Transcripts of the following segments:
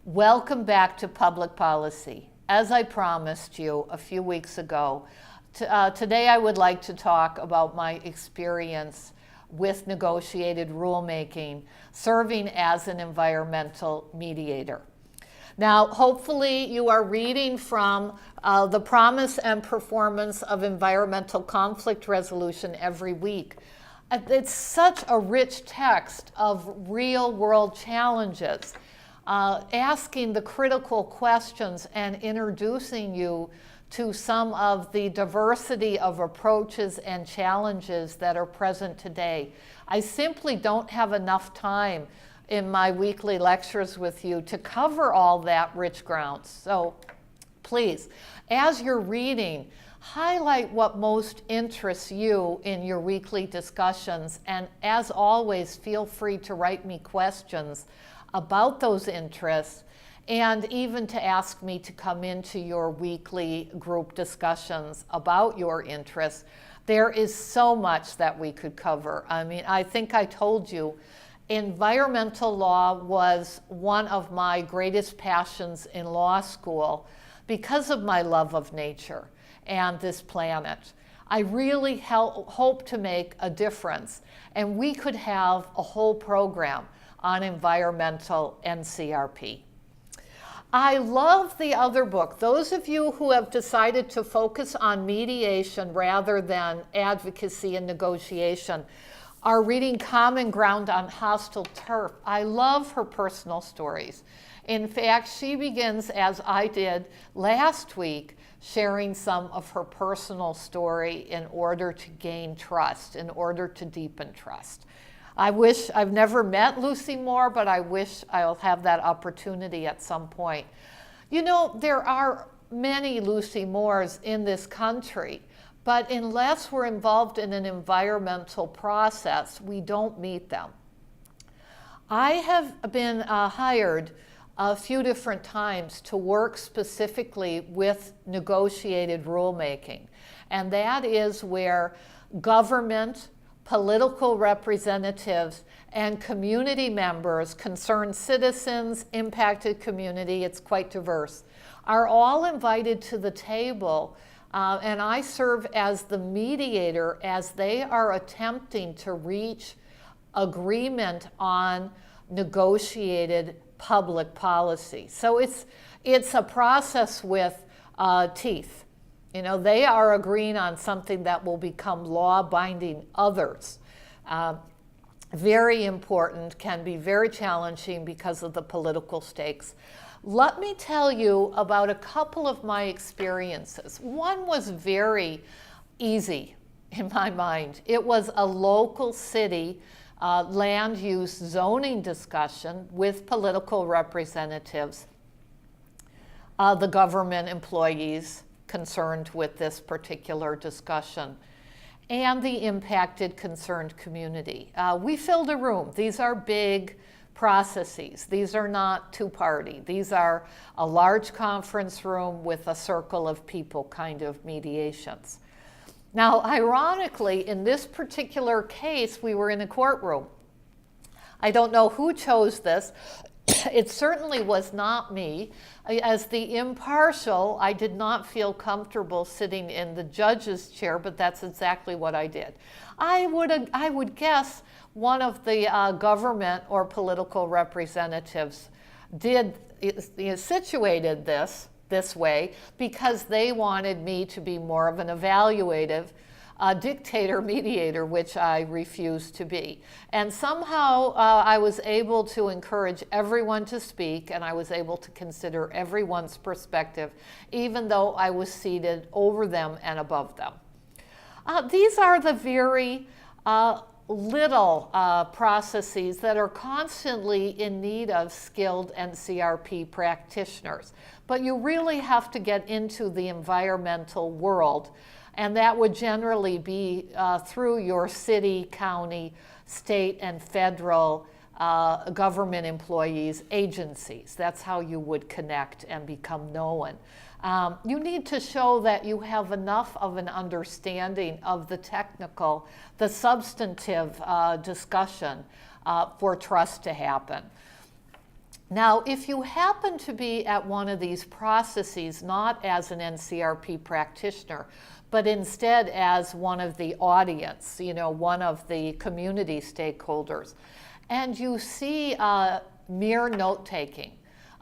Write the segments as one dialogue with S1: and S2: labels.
S1: Welcome back to Public Policy. As I promised you a few weeks ago, today I would like to talk about my experience with negotiated rulemaking, serving as an environmental mediator. Now, hopefully you are reading from the Promise and Performance of Environmental Conflict Resolution every week. It's such a rich text of real-world challenges, asking the critical questions and introducing you to some of the diversity of approaches and challenges that are present today. I simply don't have enough time in my weekly lectures with you to cover all that rich ground. So please, as you're reading, highlight what most interests you in your weekly discussions, and as always, feel free to write me questions about those interests, and even to ask me to come into your weekly group discussions about your interests. There is so much that we could cover. I mean, I think I told you, environmental law was one of my greatest passions in law school because of my love of nature and this planet. I really hope to make a difference, and we could have a whole program on environmental NCRP. I love the other book. Those of you who have decided to focus on mediation rather than advocacy and negotiation are reading Common Ground on Hostile Turf. I love her personal stories. In fact, she begins, as I did last week, sharing some of her personal story in order to gain trust, in order to deepen trust. I've never met Lucy Moore, but I wish I'll have that opportunity at some point. You know, there are many Lucy Moores in this country, but unless we're involved in an environmental process, we don't meet them. I have been hired a few different times to work specifically with negotiated rulemaking, and that is where government, political representatives, and community members, concerned citizens, impacted community, it's quite diverse, are all invited to the table, and I serve as the mediator as they are attempting to reach agreement on negotiated public policy. So it's a process with teeth. You know, they are agreeing on something that will become law binding others. Very important, can be very challenging because of the political stakes. Let me tell you about a couple of my experiences. One was very easy in my mind. It was a local city land use zoning discussion with political representatives, the government employees concerned with this particular discussion, and the impacted, concerned community. We filled a room. These are big processes. These are not two-party. These are a large conference room with a circle of people kind of mediations. Now, ironically, in this particular case, we were in a courtroom. I don't know who chose this. It certainly was not me. As the impartial, I did not feel comfortable sitting in the judge's chair, but that's exactly what I did. I would guess one of the government or political representatives situated this way because they wanted me to be more of an evaluative dictator mediator, which I refused to be. And somehow I was able to encourage everyone to speak, and I was able to consider everyone's perspective, even though I was seated over them and above them. These are the very little processes that are constantly in need of skilled NCRP practitioners. But you really have to get into the environmental world, and that would generally be through your city, county, state, and federal government employees, agencies. That's how you would connect and become known. You need to show that you have enough of an understanding of the technical, the substantive discussion for trust to happen. Now, if you happen to be at one of these processes, not as an NCRP practitioner, but instead as one of the audience, one of the community stakeholders, and you see mere note-taking,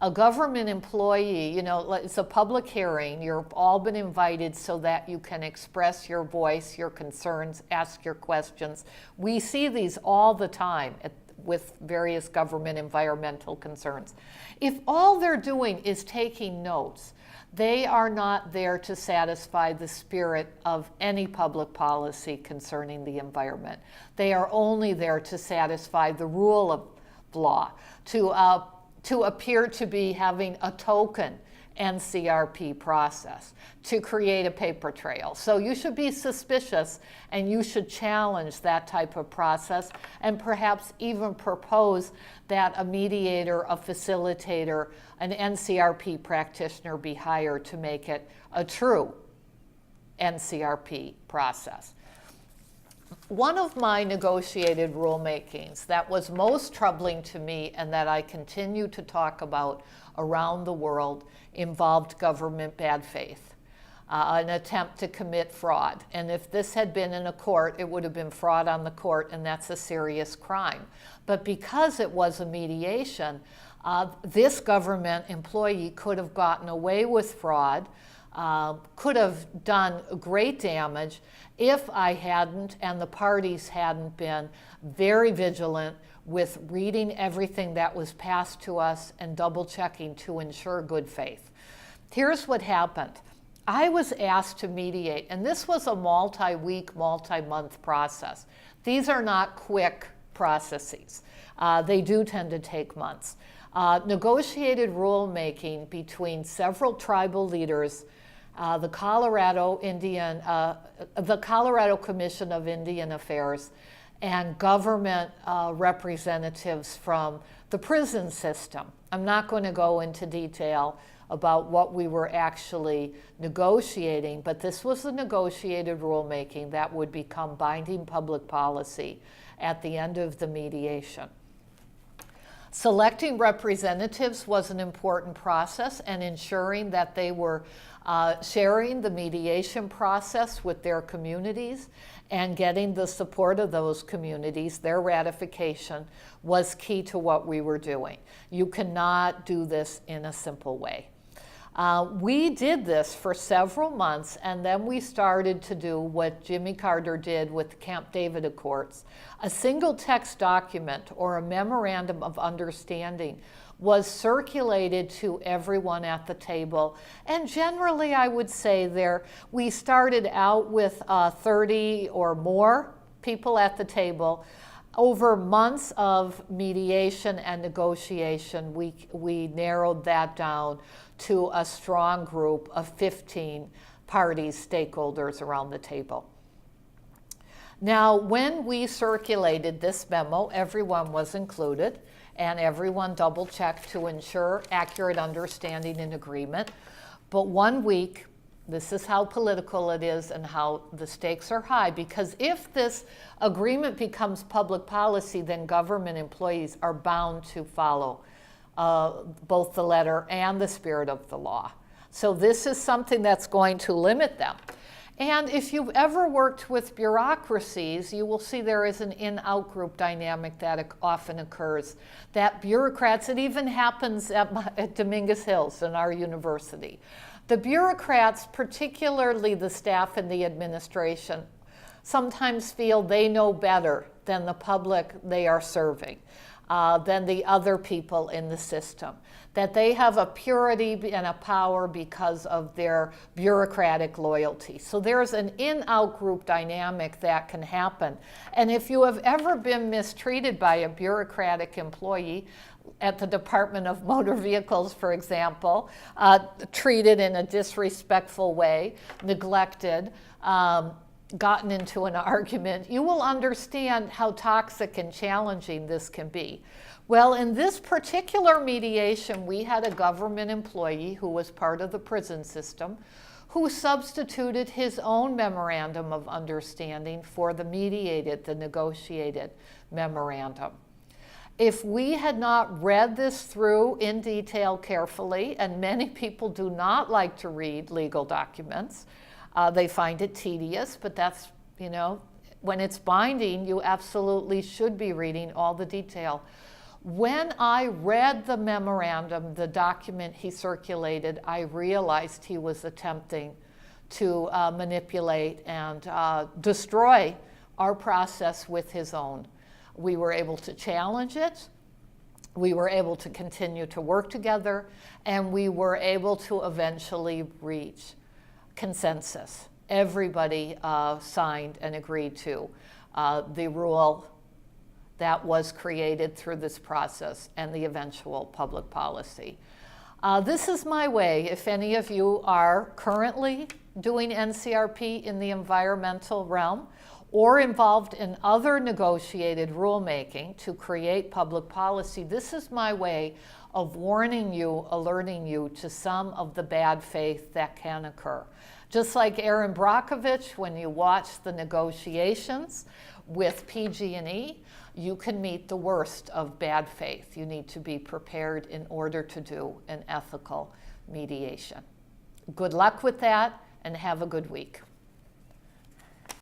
S1: a government employee, it's a public hearing, you've all been invited so that you can express your voice, your concerns, ask your questions. We see these all the time with various government environmental concerns. If all they're doing is taking notes, they are not there to satisfy the spirit of any public policy concerning the environment. They are only there to satisfy the rule of law, to appear to be having a token NCRP process, to create a paper trail. So you should be suspicious and you should challenge that type of process and perhaps even propose that a mediator, a facilitator, an NCRP practitioner be hired to make it a true NCRP process. One of my negotiated rulemakings that was most troubling to me and that I continue to talk about around the world involved government bad faith, an attempt to commit fraud. And if this had been in a court, it would have been fraud on the court, and that's a serious crime. But because it was a mediation, this government employee could have gotten away with fraud, could have done great damage if I hadn't and the parties hadn't been very vigilant with reading everything that was passed to us and double checking to ensure good faith. Here's what happened. I was asked to mediate, and this was a multi-week, multi-month process. These are not quick processes. They do tend to take months. Negotiated rulemaking between several tribal leaders, the Colorado Commission of Indian Affairs, and government representatives from the prison system. I'm not going to go into detail about what we were actually negotiating, but this was a negotiated rulemaking that would become binding public policy at the end of the mediation. Selecting representatives was an important process, and ensuring that they were sharing the mediation process with their communities and getting the support of those communities, their ratification, was key to what we were doing. You cannot do this in a simple way. We did this for several months, and then we started to do what Jimmy Carter did with the Camp David Accords. A single text document or a memorandum of understanding was circulated to everyone at the table. And generally, I would say we started out with 30 or more people at the table. Over months of mediation and negotiation, we narrowed that down to a strong group of 15 parties, stakeholders around the table. Now, when we circulated this memo, everyone was included, and everyone double-checked to ensure accurate understanding and agreement. But 1 week, this is how political it is and how the stakes are high, because if this agreement becomes public policy, then government employees are bound to follow both the letter and the spirit of the law. So this is something that's going to limit them. And if you've ever worked with bureaucracies, you will see there is an in-out group dynamic that often occurs. That bureaucrats, it even happens at Dominguez Hills in our university. The bureaucrats, particularly the staff and the administration, sometimes feel they know better than the public they are serving, than the other people in the system, that they have a purity and a power because of their bureaucratic loyalty. So there's an in-out group dynamic that can happen. And if you have ever been mistreated by a bureaucratic employee at the Department of Motor Vehicles, for example, treated in a disrespectful way, neglected, gotten into an argument, you will understand how toxic and challenging this can be. Well, in this particular mediation, we had a government employee who was part of the prison system who substituted his own memorandum of understanding for the negotiated memorandum. If we had not read this through in detail carefully, and many people do not like to read legal documents, they find it tedious, but that's, you know, when it's binding, you absolutely should be reading all the detail. When I read the memorandum, the document he circulated, I realized he was attempting to manipulate and destroy our process with his own. We were able to challenge it, we were able to continue to work together, and we were able to eventually reach consensus. Everybody signed and agreed to the rule that was created through this process and the eventual public policy. This is my way. If any of you are currently doing NCRP in the environmental realm or involved in other negotiated rulemaking to create public policy, this is my way of warning you, alerting you to some of the bad faith that can occur. Just like Erin Brockovich, when you watch the negotiations with PG&E, you can meet the worst of bad faith. You need to be prepared in order to do an ethical mediation. Good luck with that, and have a good week.